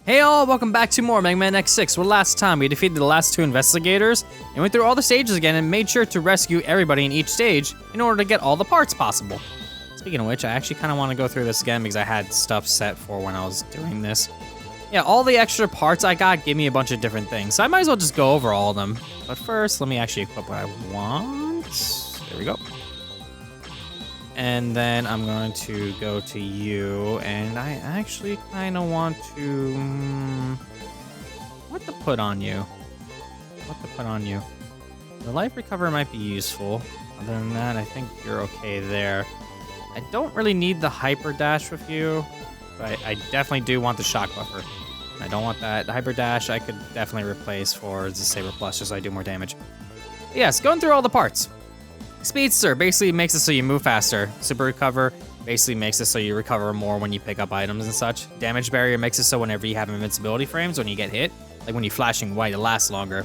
Hey all, welcome back to more Mega Man X6, where last time we defeated the last two investigators and went through all the stages again and made sure to rescue everybody in each stage in order to get all the parts possible. Speaking of which, I actually kind of want to go through this again because I had stuff set for when I was doing this. Yeah, all the extra parts I got give me a bunch of different things, so I might as well just go over all of them. But first, let me actually equip what I want. There we go. And then I'm going to go to you, and I actually kind of want to... what to put on you? The life recover might be useful. Other than that, I think you're okay there. I don't really need the hyper dash with you, but I definitely do want the shock buffer. I don't want that. The hyper dash I could definitely replace for the Saber Plus just so I do more damage. But yes, going through all the parts. Speedster basically makes it so you move faster. Super Recover basically makes it so you recover more when you pick up items and such. Damage Barrier makes it so whenever you have invincibility frames, when you get hit, like when you're flashing white, it lasts longer.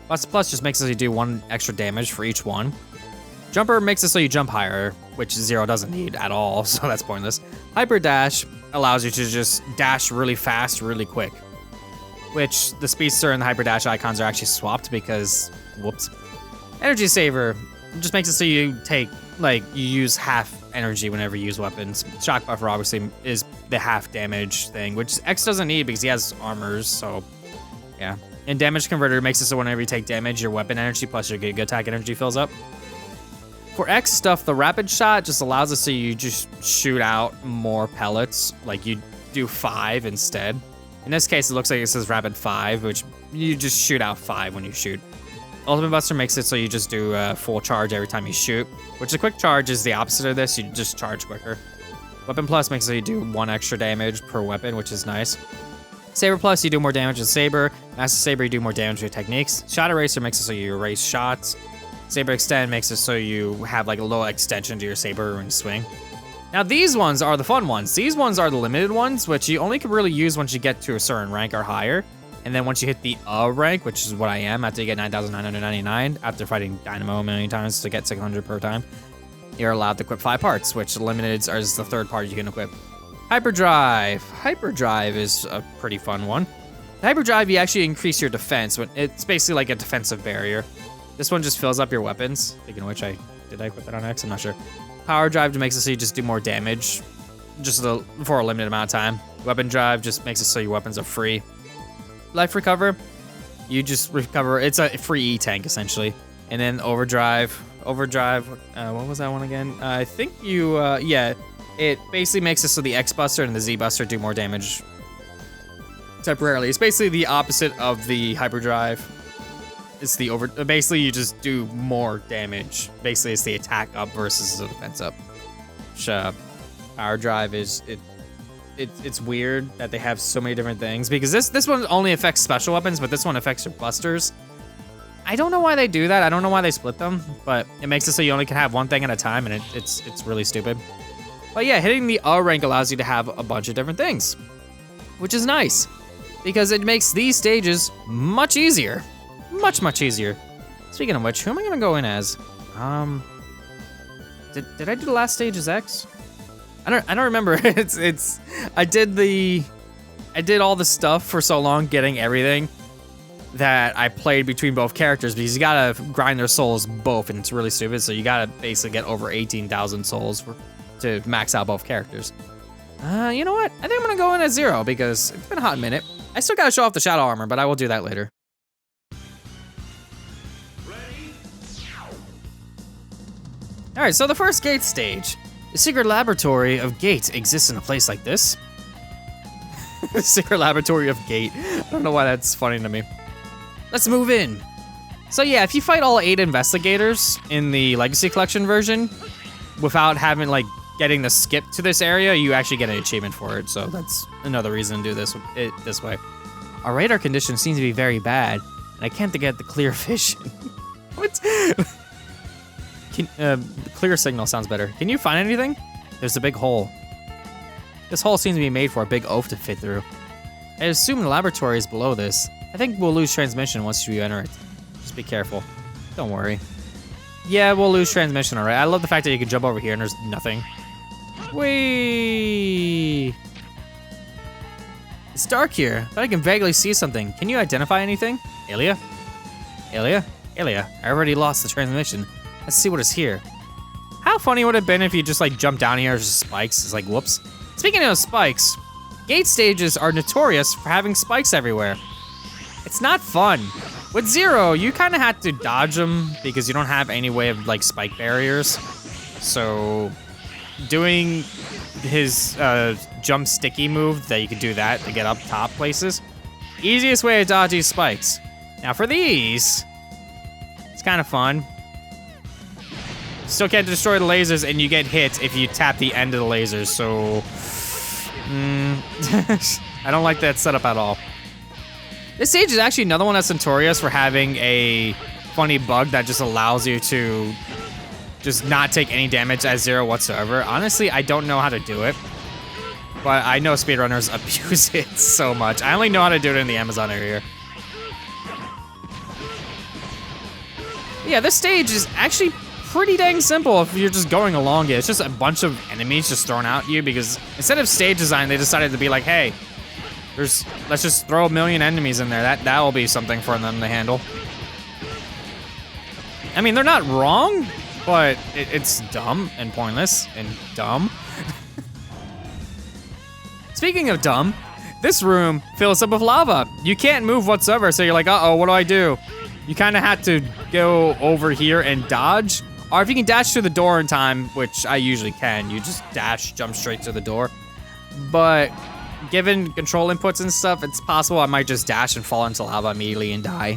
Plus just makes it so you do 1 extra damage for each one. Jumper makes it so you jump higher, which Zero doesn't need at all, so that's pointless. Hyper Dash allows you to just dash really fast, really quick. Which the Speedster and the Hyper Dash icons are actually swapped because, whoops. Energy Saver just makes it so you take, you use half energy whenever you use weapons. Shock Buffer obviously is the half damage thing, which X doesn't need because he has armors, so yeah. And Damage Converter makes it so whenever you take damage, your weapon energy plus your good attack energy fills up. For X stuff, the Rapid Shot just allows it so you just shoot out more pellets, like you do 5 instead. In this case, it looks like it says Rapid 5, which you just shoot out 5 when you shoot. Ultimate Buster makes it so you just do a full charge every time you shoot, which the quick charge is the opposite of this, you just charge quicker. Weapon Plus makes it so you do 1 extra damage per weapon, which is nice. Saber Plus, you do more damage with Saber. Master Saber, you do more damage with techniques. Shot Eraser makes it so you erase shots. Saber Extend makes it so you have a little extension to your Saber when you swing. Now these ones are the fun ones. These ones are the limited ones, which you only can really use once you get to a certain rank or higher. And then once you hit the rank, which is what I am, after you get 9,999, after fighting Dynamo a million times to get 600 per time, you're allowed to equip 5 parts, which limited is the 3rd part you can equip. Hyperdrive. Hyperdrive is a pretty fun one. Hyperdrive, you actually increase your defense. It's basically like a defensive barrier. This one just fills up your weapons. Speaking of which, did I equip that on X? I'm not sure. Power Drive makes it so you just do more damage, just for a limited amount of time. Weapon Drive just makes it so your weapons are free. Life Recover, you just recover, it's a free E-tank essentially. And then Overdrive, what was that one again? I think yeah, it basically makes it so the X Buster and the Z Buster do more damage temporarily. It's basically the opposite of the Hyperdrive. It's the basically you just do more damage. Basically it's the attack up versus the defense up. Which, Power Drive is, it's weird that they have so many different things because this one only affects special weapons, but this one affects your busters. I don't know why they do that. I don't know why they split them, but it makes it so you only can have one thing at a time, and it's really stupid. But yeah, hitting the rank allows you to have a bunch of different things, which is nice because it makes these stages much easier, much easier. Speaking of which, who am I gonna go in as? Did I do the last stage as X? I don't remember. I did all the stuff for so long getting everything that I played between both characters because you gotta grind their souls both, and it's really stupid. So you gotta basically get over 18,000 souls to max out both characters. You know what? I think I'm gonna go in as Zero because it's been a hot minute. I still gotta show off the shadow armor, but I will do that later. All right, so the first gate stage. The secret laboratory of Gate exists in a place like this. The secret laboratory of Gate. I don't know why that's funny to me. Let's move in. So yeah, if you fight all 8 investigators in the Legacy Collection version, without having, getting the skip to this area, you actually get an achievement for it. So that's another reason to do this way. Our radar conditions seem to be very bad, and I can't get the clear vision. What? Clear signal sounds better. Can you find anything? There's a big hole. This hole seems to be made for a big oaf to fit through. I assume the laboratory is below this. I think we'll lose transmission once you enter it. Just be careful. Don't worry. Yeah, we'll lose transmission, alright. I love the fact that you can jump over here and there's nothing. Whee! It's dark here, but I can vaguely see something. Can you identify anything? Alia? Alia? Alia, I already lost the transmission. Let's see what is here. How funny would it have been if you just like jumped down here as just spikes? It's like, whoops. Speaking of spikes, gate stages are notorious for having spikes everywhere. It's not fun. With Zero, you kind of had to dodge them because you don't have any way of like spike barriers. So doing his jump sticky move, that you could do that to get up top places. Easiest way to dodge these spikes. Now for these, it's kind of fun. Still can't destroy the lasers, and you get hit if you tap the end of the lasers, so... I don't like that setup at all. This stage is actually another one that's notorious for having a funny bug that just allows you to just not take any damage at Zero whatsoever. Honestly, I don't know how to do it, but I know speedrunners abuse it so much. I only know how to do it in the Amazon area. Yeah, this stage is actually pretty dang simple if you're just going along it. It's just a bunch of enemies just thrown out at you because instead of stage design, they decided to be like, hey, let's just throw a million enemies in there. That will be something for them to handle. I mean, they're not wrong, but it's dumb and pointless and dumb. Speaking of dumb, this room fills up with lava. You can't move whatsoever, so you're like, uh-oh, what do I do? You kind of have to go over here and dodge. Or if you can dash through the door in time, which I usually can, you just dash, jump straight to the door. But given control inputs and stuff, it's possible I might just dash and fall into lava immediately and die.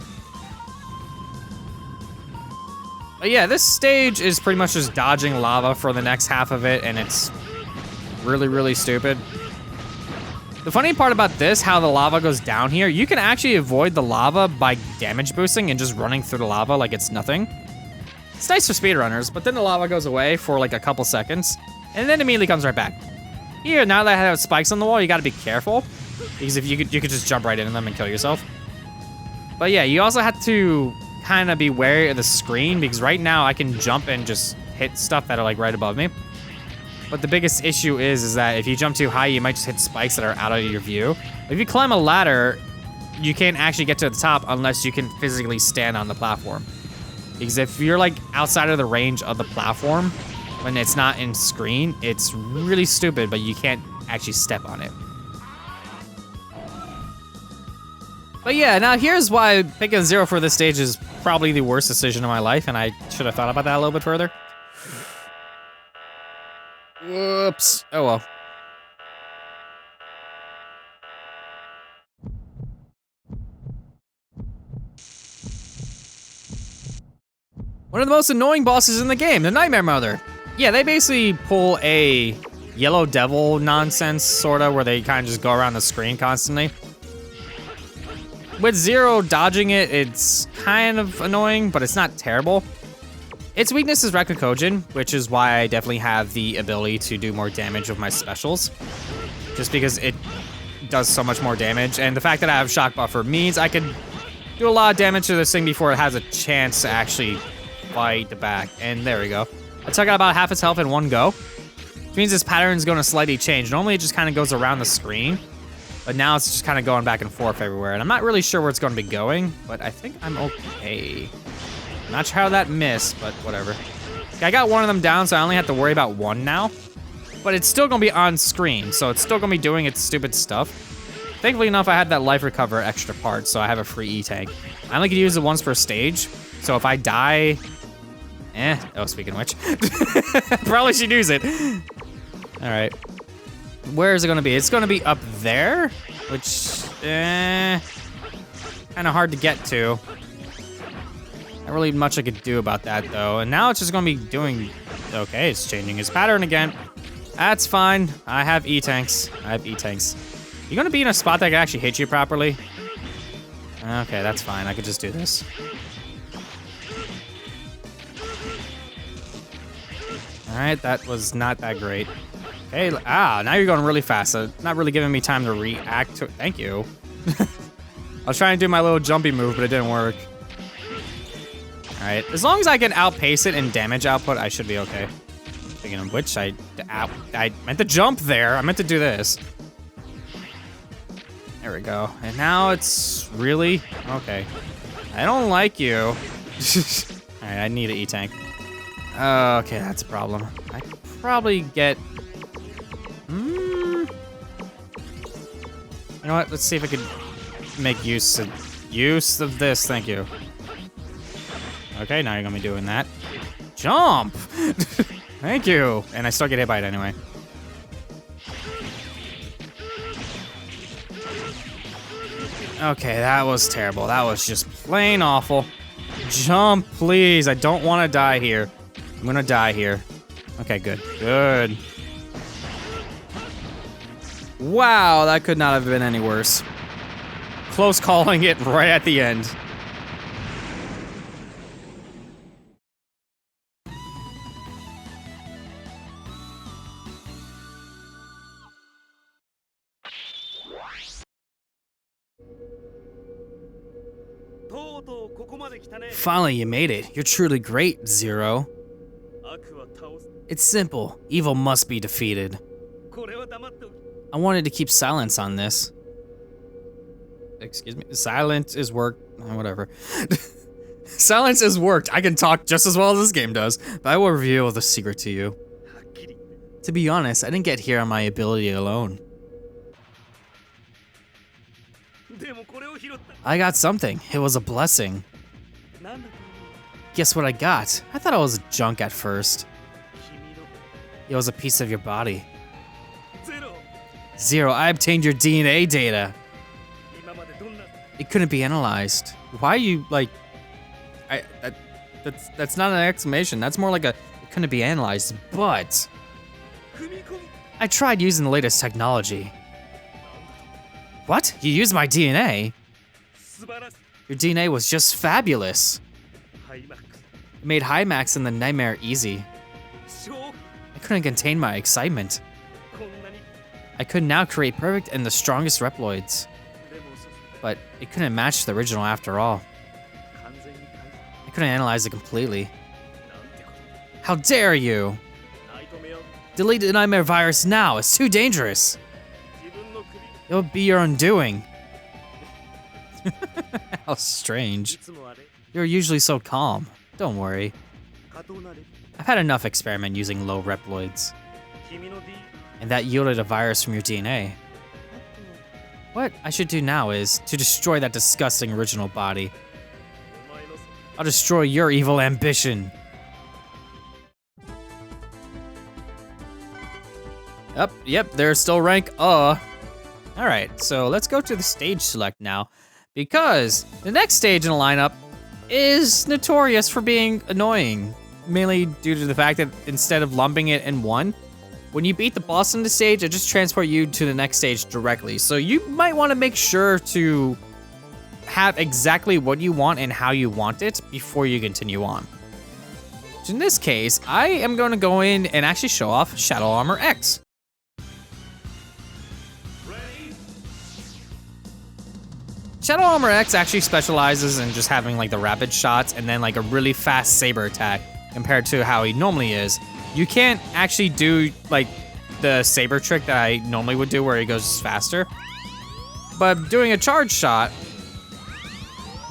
But yeah, this stage is pretty much just dodging lava for the next half of it, and it's really, really stupid. The funny part about this, how the lava goes down here, you can actually avoid the lava by damage boosting and just running through the lava like it's nothing. It's nice for speedrunners, but then the lava goes away for like a couple seconds, and then immediately comes right back. Here, now that I have spikes on the wall, you gotta be careful, because if you could just jump right into them and kill yourself. But yeah, you also have to kind of be wary of the screen, because right now I can jump and just hit stuff that are like right above me. But the biggest issue is that if you jump too high, you might just hit spikes that are out of your view. If you climb a ladder, you can't actually get to the top unless you can physically stand on the platform. Because if you're like outside of the range of the platform, when it's not in screen, it's really stupid, but you can't actually step on it. But yeah, now here's why picking Zero for this stage is probably the worst decision of my life, and I should have thought about that a little bit further. Whoops. Oh well. One of the most annoying bosses in the game, the Nightmare Mother. Yeah, they basically pull a Yellow Devil nonsense, sorta, where they kind of just go around the screen constantly. With Zero dodging it, it's kind of annoying, but it's not terrible. Its weakness is Rekukojin, which is why I definitely have the ability to do more damage with my specials. Just because it does so much more damage, and the fact that I have Shock Buffer means I can do a lot of damage to this thing before it has a chance to actually fight back. And there we go. I took out about half its health in one go, which means this pattern is going to slightly change. Normally it just kind of goes around the screen, but now it's just kind of going back and forth everywhere. And I'm not really sure where it's going to be going, but I think I'm okay. Not sure how that missed, but whatever. Okay, I got one of them down, so I only have to worry about one now. But it's still gonna be on screen, so it's still gonna be doing its stupid stuff. Thankfully enough, I had that life recover extra part, so I have a free E-tank. I only could use it once per stage, so if I die... Oh, speaking of which. Probably should use it. Alright. Where is it gonna be? It's gonna be up there, which... kinda hard to get to. Not really much I could do about that, though. And now it's just gonna be doing... Okay, it's changing its pattern again. That's fine. I have E-tanks. You gonna be in a spot that can actually hit you properly? Okay, that's fine. I could just do this. Alright, that was not that great. Hey, now you're going really fast. Not really giving me time to react to it. Thank you. I was trying to do my little jumpy move, but it didn't work. Alright, as long as I can outpace it in damage output, I should be okay. Speaking of which, I meant to jump there. I meant to do this. There we go. And now it's really okay. I don't like you. All right, I need an E-tank. Okay, that's a problem. I could probably get. You know what? Let's see if I can make use of this. Thank you. Okay, now you're gonna be doing that. Jump! Thank you. And I still get hit by it anyway. Okay, that was terrible. That was just plain awful. Jump, please. I don't want to die here. I'm gonna die here. Okay, good. Good. Wow, that could not have been any worse. Close calling it right at the end. Finally, you made it. You're truly great, Zero. It's simple. Evil must be defeated. I wanted to keep silence on this. Excuse me. Silence is worked. Whatever. Silence is worked. I can talk just as well as this game does, but I will reveal the secret to you. To be honest, I didn't get here on my ability alone. I got something. It was a blessing. Guess what I got? I thought it was junk at first. It was a piece of your body. Zero, I obtained your DNA data. It couldn't be analyzed. Why are you like? That's not an exclamation. That's more like a. It couldn't be analyzed. But I tried using the latest technology. What? You used my DNA? Your DNA was just fabulous. It made Hymax and the Nightmare easy. I couldn't contain my excitement. I could now create perfect and the strongest Reploids. But it couldn't match the original after all. I couldn't analyze it completely. How dare you! Delete the Nightmare virus now, it's too dangerous! It'll be your undoing. How strange. You're usually so calm. Don't worry. I've had enough experiment using low Reploids. And that yielded a virus from your DNA. What I should do now is to destroy that disgusting original body. I'll destroy your evil ambition. Yep, there's still rank Alright, so let's go to the stage select now, because the next stage in the lineup is notorious for being annoying, mainly due to the fact that instead of lumping it in one, when you beat the boss on the stage, it just transports you to the next stage directly. So you might want to make sure to have exactly what you want and how you want it before you continue on. So in this case, I am going to go in and actually show off Shadow Armor X. Shadow Armor X actually specializes in just having like the rapid shots and then like a really fast saber attack compared to how he normally is. You can't actually do like the saber trick that I normally would do where he goes faster. But doing a charge shot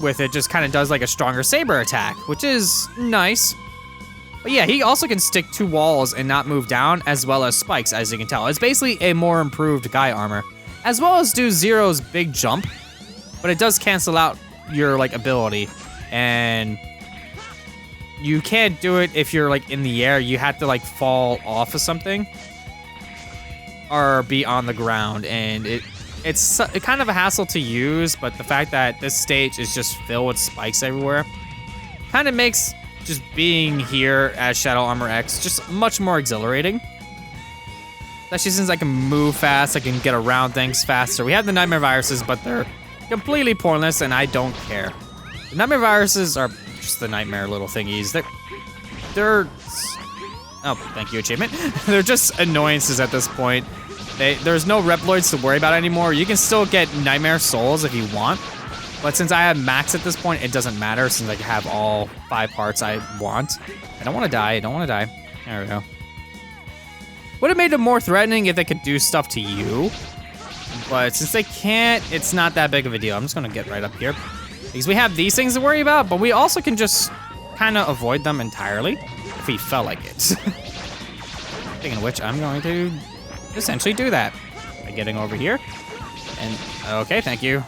with it just kind of does like a stronger saber attack, which is nice. But yeah, he also can stick to walls and not move down, as well as spikes, as you can tell. It's basically a more improved Guy armor, as well as do Zero's big jump. But it does cancel out your like ability, and you can't do it if you're like in the air. You have to like fall off of something or be on the ground, and it's kind of a hassle to use. But the fact that this stage is just filled with spikes everywhere kind of makes just being here as Shadow Armor X just much more exhilarating. Especially since I can move fast, I can get around things faster. We have the Nightmare viruses, but they're completely pointless, and I don't care. The Nightmare viruses are just the Nightmare little thingies. They're oh, thank you, achievement. They're just annoyances at this point. There's no Reploids to worry about anymore. You can still get Nightmare souls if you want, but since I have max at this point, it doesn't matter since I have all 5 parts I want. I don't want to die. I don't want to die. There we go. Would have made it more threatening if they could do stuff to you, But since they can't, it's not that big of a deal. I'm just gonna get right up here. Because we have these things to worry about, but we also can just kind of avoid them entirely if we felt like it. Speaking of which, I'm going to essentially do that by getting over here. And, okay, thank you.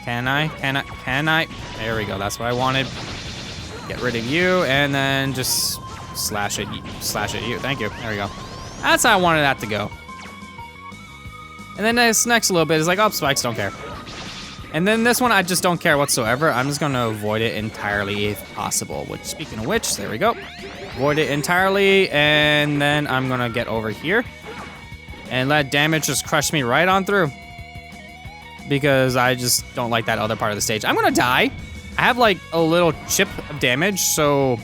Can I? There we go, that's what I wanted. Get rid of you, and then just slash at you. Thank you, there we go. That's how I wanted that to go. And then this next little bit is like, oh, spikes, don't care. And then this one, I just don't care whatsoever. I'm just gonna avoid it entirely if possible. Which, speaking of which, there we go. Avoid it entirely, and then I'm gonna get over here. And let damage just crush me right on through. Because I just don't like that other part of the stage. I'm gonna die. I have like a little chip of damage, so...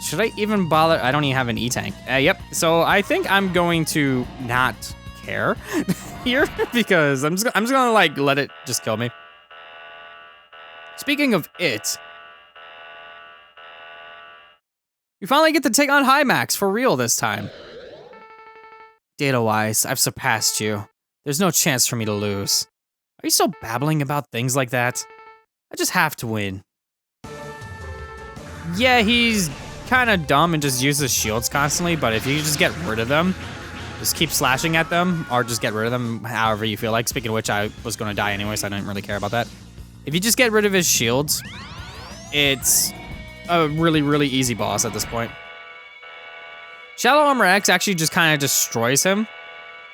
Should I even bother? I don't even have an E-tank. Yep, so I think I'm going to not care here because I'm just gonna like let it just kill me. Speaking of it, we finally get to take on Max for real this time. Data-wise, I've surpassed you. There's no chance for me to lose. Are you still babbling about things like that? I just have to win. Yeah, he's kind of dumb and just uses shields constantly, but if you just get rid of them, just keep slashing at them, or just get rid of them however you feel like. Speaking of which, I was going to die anyway, so I didn't really care about that. If you just get rid of his shields, it's a really, really easy boss at this point. Shadow Armor X actually just kind of destroys him,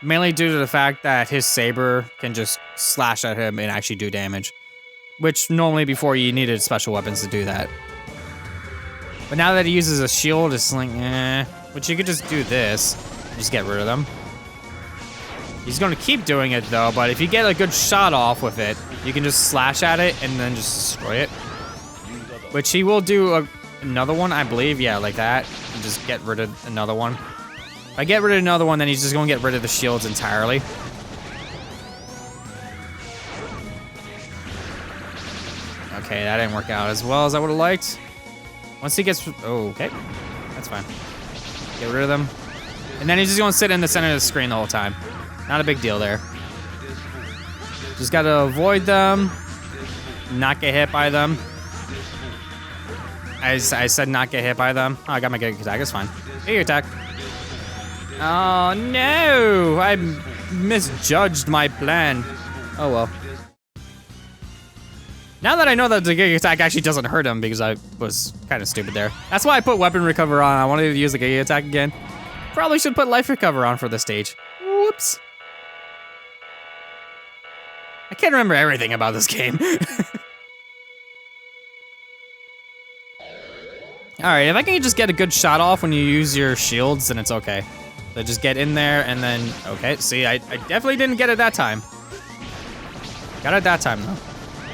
mainly due to the fact that his saber can just slash at him and actually do damage, which normally before you needed special weapons to do that. But now that he uses a shield, it's like, eh. But you could just do this. Just get rid of them. He's gonna keep doing it though, but if you get a good shot off with it, you can just slash at it and then just destroy it. Which he will do another one, I believe. Yeah, like that. And just get rid of another one. If I get rid of another one, then he's just gonna get rid of the shields entirely. Okay, that didn't work out as well as I would have liked. Once he gets... Oh, okay. That's fine. Get rid of them. And then he's just gonna sit in the center of the screen the whole time. Not a big deal there. Just gotta avoid them. Not get hit by them. I said not get hit by them. Oh, I got my Giga Attack. It's fine. Giga Attack. Oh, no! I misjudged my plan. Oh, well. Now that I know that the Giga Attack actually doesn't hurt him because I was kind of stupid there. That's why I put Weapon Recover on. I wanted to use the Giga Attack again. Probably should put Life Recover on for this stage. Whoops. I can't remember everything about this game. Alright, if I can just get a good shot off when you use your shields, then it's okay. So just get in there and then... Okay, see, I definitely didn't get it that time. Got it that time, though.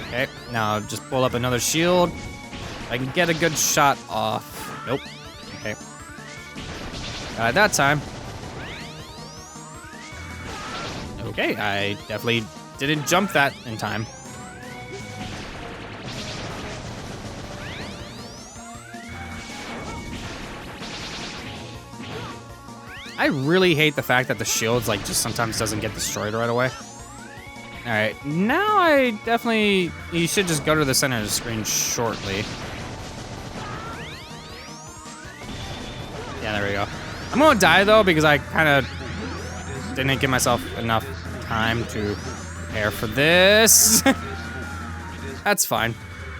Okay, now just pull up another shield. I can get a good shot off. Nope. Okay. Got it that time. Okay, I definitely didn't jump that in time. I really hate the fact that the shields like just sometimes doesn't get destroyed right away. All right, now I definitely, you should just go to the center of the screen shortly. Yeah, there we go. I'm gonna die though because I kind of didn't give myself enough time to prepare for this. That's fine.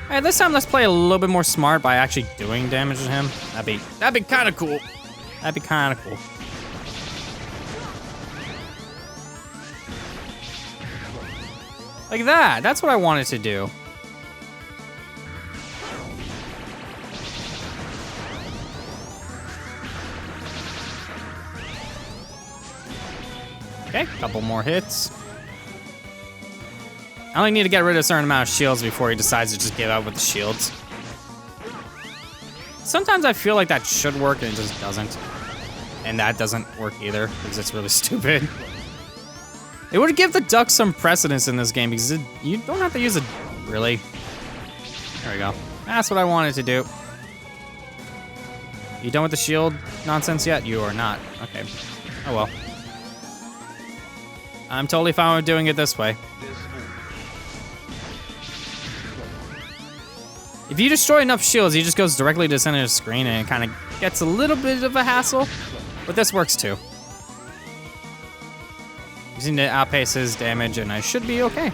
All right, this time let's play a little bit more smart by actually doing damage to him. That'd be kind of cool. That'd be kind of cool. Like that. That's what I wanted to do. Okay, couple more hits. I only need to get rid of a certain amount of shields before he decides to just give up with the shields. Sometimes I feel like that should work and it just doesn't. And that doesn't work either because it's really stupid. It would give the duck some precedence in this game because you don't have to use it, really. There we go. That's what I wanted to do. You done with the shield nonsense yet? You are not. Okay. Oh well. I'm totally fine with doing it this way. If you destroy enough shields, he just goes directly to the center of the screen and it kind of gets a little bit of a hassle. But this works too. Using to outpace his damage and I should be okay.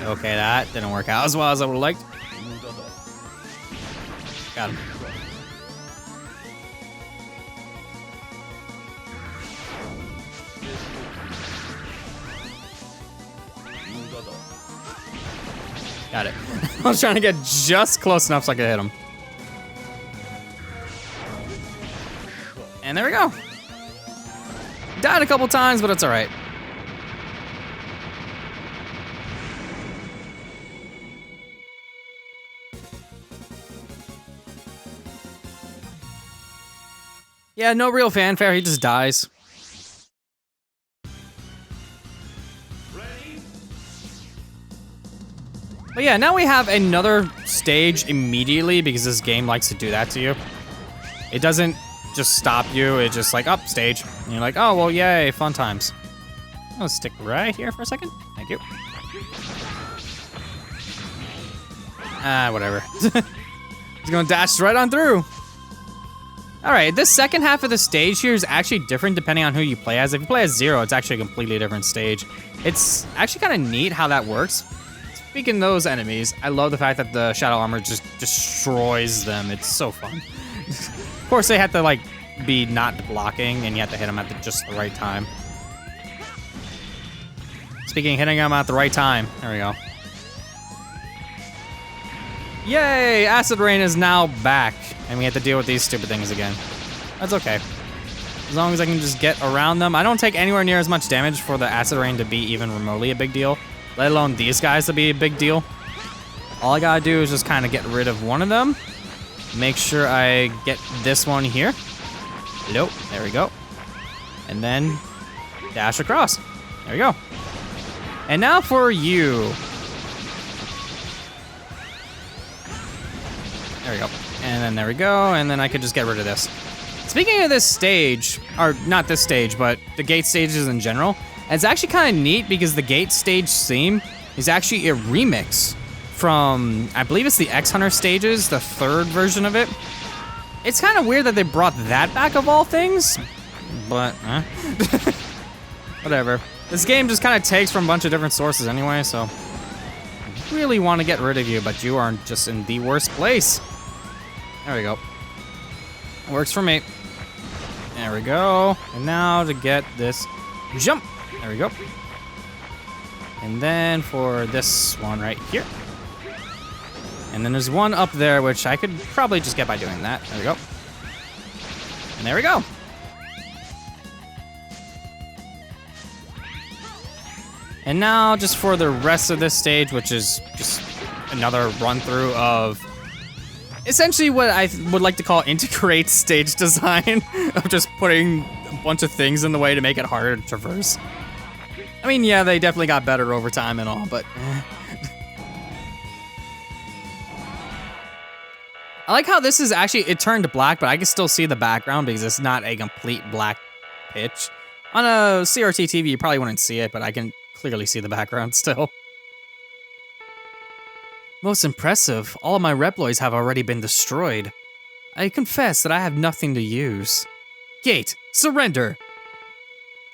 Okay, that didn't work out as well as I would have liked. Got him. Got it. I was trying to get just close enough so I could hit him. And there we go. Died a couple times, but it's all right. Yeah, no real fanfare, he just dies. But yeah, now we have another stage immediately because this game likes to do that to you. It doesn't just stop you, it's just like, up, stage. And you're like, oh, well, yay, fun times. I'll stick right here for a second. Thank you. Whatever. He's gonna dash right on through. All right, this second half of the stage here is actually different depending on who you play as. If you play as Zero, it's actually a completely different stage. It's actually kind of neat how that works. Speaking of those enemies, I love the fact that the Shadow Armor just destroys them. It's so fun. Of course, they have to like be not blocking, and you have to hit them at just the right time. Speaking of hitting them at the right time, there we go. Yay! Acid Rain is now back, and we have to deal with these stupid things again. That's okay. As long as I can just get around them. I don't take anywhere near as much damage for the Acid Rain to be even remotely a big deal, let alone these guys to be a big deal. All I gotta do is just kind of get rid of one of them. Make sure I get this one here. Nope, there we go. And then dash across. There we go. And now for you. There we go. And then there we go. And then I could just get rid of this. Speaking of this stage, or not this stage, but the gate stages in general, it's actually kind of neat because the gate stage theme is actually a remix from, I believe it's the X-Hunter stages, the third version of it. It's kind of weird that they brought that back of all things, but whatever. This game just kind of takes from a bunch of different sources anyway, so I really want to get rid of you, but you are just in the worst place. There we go. Works for me. There we go. And now to get this jump. There we go. And then for this one right here. And then there's one up there, which I could probably just get by doing that. There we go. And there we go. And now just for the rest of this stage, which is just another run through of essentially what I would like to call integrate stage design of just putting a bunch of things in the way to make it harder to traverse. I mean, yeah, they definitely got better over time and all, but I like how this is actually, it turned black, but I can still see the background because it's not a complete black pitch. On a CRT TV, you probably wouldn't see it, but I can clearly see the background still. Most impressive. All of my Reploids have already been destroyed. I confess that I have nothing to use. Gate, surrender!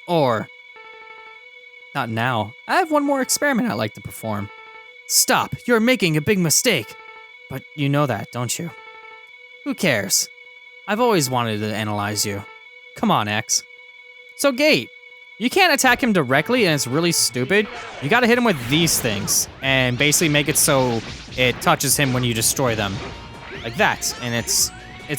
Or, not now. I have one more experiment I'd like to perform. Stop, you're making a big mistake. But you know that, don't you? Who cares? I've always wanted to analyze you. Come on, X. So Gate, you can't attack him directly and it's really stupid. You gotta hit him with these things and basically make it so it touches him when you destroy them. Like that, and it's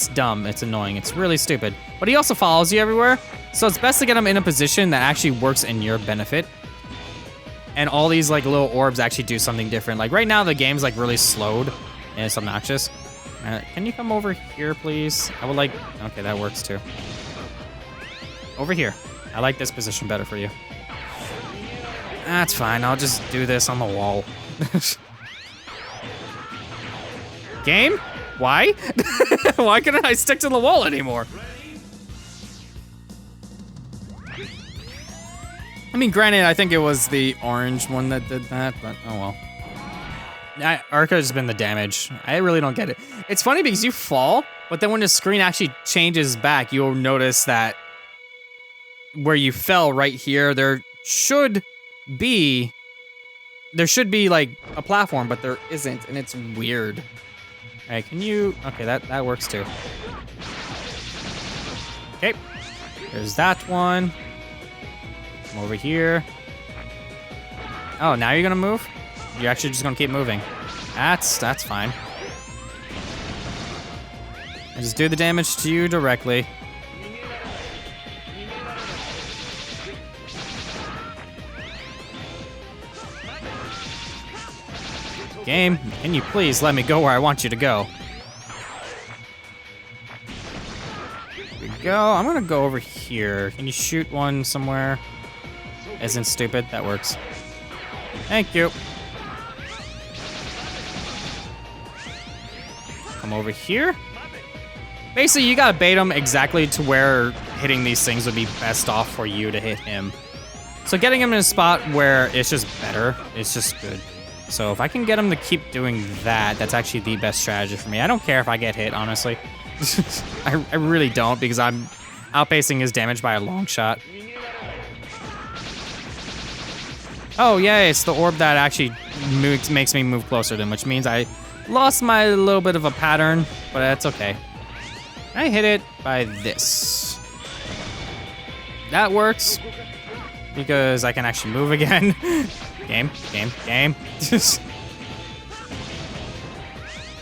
dumb, it's annoying, it's really stupid. But he also follows you everywhere, so it's best to get him in a position that actually works in your benefit. And all these like little orbs actually do something different. Like right now the game's like really slowed and it's obnoxious. Can you come over here, please? I would like, okay, that works too. Over here. I like this position better for you. That's fine, I'll just do this on the wall. Game? Why? Why couldn't I stick to the wall anymore? I mean, granted, I think it was the orange one that did that, but oh well. Arca has been the damage. I really don't get it. It's funny because you fall, but then when the screen actually changes back, you'll notice that where you fell right here, there should be like a platform, but there isn't, and it's weird. Alright, can you, okay, that works too. Okay, there's that one. Come over here. Oh, now you're gonna move? You're actually just gonna keep moving. That's fine. I just do the damage to you directly. Game, can you please let me go where I want you to go? Here we go. I'm gonna go over here. Can you shoot one somewhere? Isn't stupid? That works. Thank you. Come over here. Basically, you gotta bait him exactly to where hitting these things would be best off for you to hit him. So getting him in a spot where it's just better, it's just good. So if I can get him to keep doing that, that's actually the best strategy for me. I don't care if I get hit, honestly. I really don't, because I'm outpacing his damage by a long shot. Oh, yeah, it's the orb that actually makes me move closer to him, which means I lost my little bit of a pattern, but that's okay. I hit it by this. That works, because I can actually move again. Game.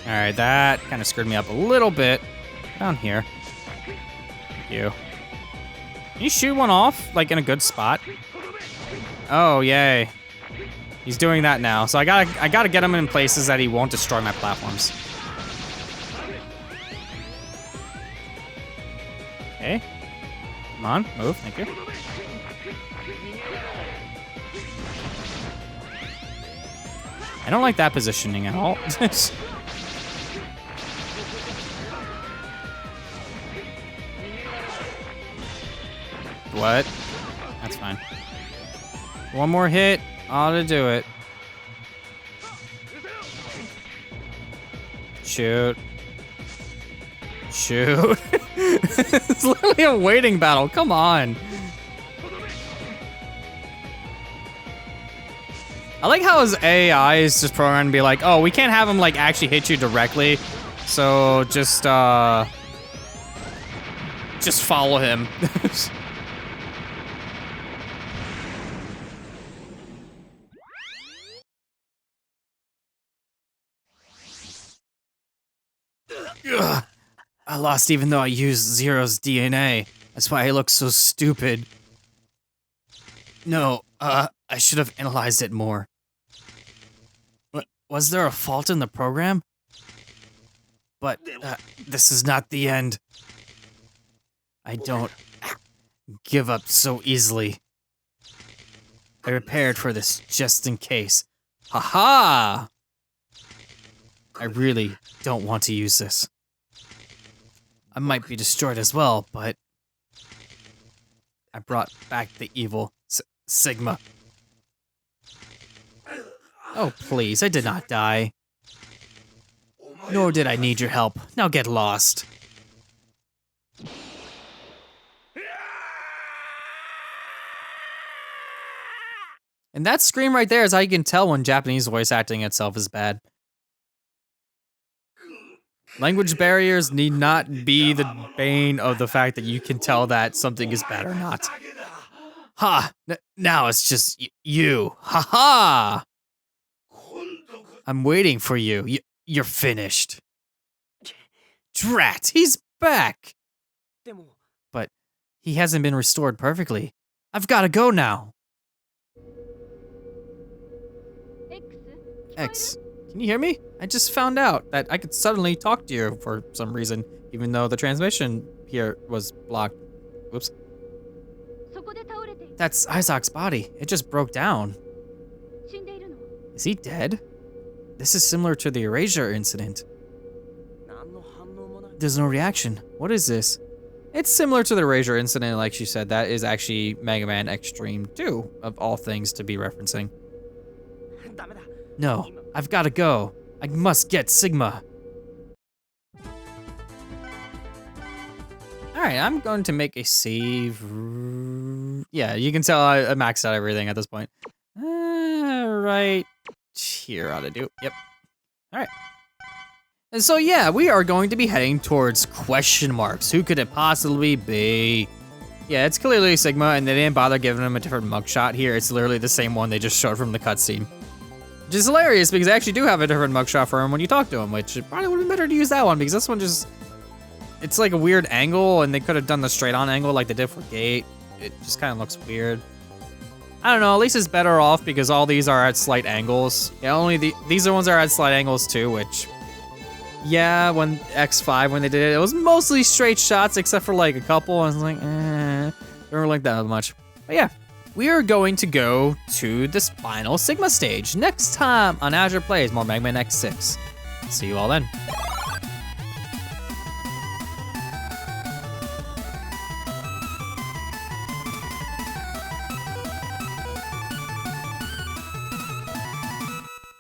Alright, that kind of screwed me up a little bit. Down here. Thank you. Can you shoot one off, like, in a good spot? Oh, yay. He's doing that now, so I gotta get him in places that he won't destroy my platforms. Okay. Come on, move, thank you. I don't like that positioning at all. What? That's fine. One more hit ought to do it. Shoot. Shoot. It's literally a waiting battle. Come on. I like how his AI is just programmed to be like, oh, we can't have him like actually hit you directly, so just follow him. Ugh. I lost even though I used Zero's DNA. That's why he looks so stupid. No, I should have analyzed it more. Was there a fault in the program? But, this is not the end. I don't give up so easily. I prepared for this just in case. Ha-ha! I really don't want to use this. I might be destroyed as well, but I brought back the evil Sigma. Oh, please, I did not die. Nor did I need your help. Now get lost. And that scream right there is how you can tell when Japanese voice acting itself is bad. Language barriers need not be the bane of the fact that you can tell that something is bad or not. Ha! Now it's just you. Ha ha! I'm waiting for you. You're finished. Drat! He's back! But he hasn't been restored perfectly. I've gotta go now. X. Can you hear me? I just found out that I could suddenly talk to you for some reason, even though the transmission here was blocked. Whoops. That's Isaac's body. It just broke down. Is he dead? This is similar to the Erasure incident. There's no reaction. What is this? It's similar to the Razor incident, like she said. That is actually Mega Man Extreme 2, of all things to be referencing. No, I've gotta go. I must get Sigma. All right, I'm going to make a save. Yeah, you can tell I maxed out everything at this point. Right here ought to do. Yep. All right. And so yeah, we are going to be heading towards question marks. Who could it possibly be? Yeah, it's clearly Sigma, and they didn't bother giving him a different mugshot here. It's literally the same one they just showed from the cutscene. Which is hilarious because they actually do have a different mugshot for him when you talk to him, which it probably would have been better to use that one because this one just, it's like a weird angle, and they could have done the straight on angle like they did for Gate. It just kind of looks weird. I don't know, at least it's better off because all these are at slight angles. Yeah, only these are ones that are at slight angles too, which, yeah, when X5, when they did it, it was mostly straight shots except for like a couple. I was like, don't really like that much. But yeah, we are going to go to this final Sigma stage next time on Azure Plays more Mega Man X6. See you all then.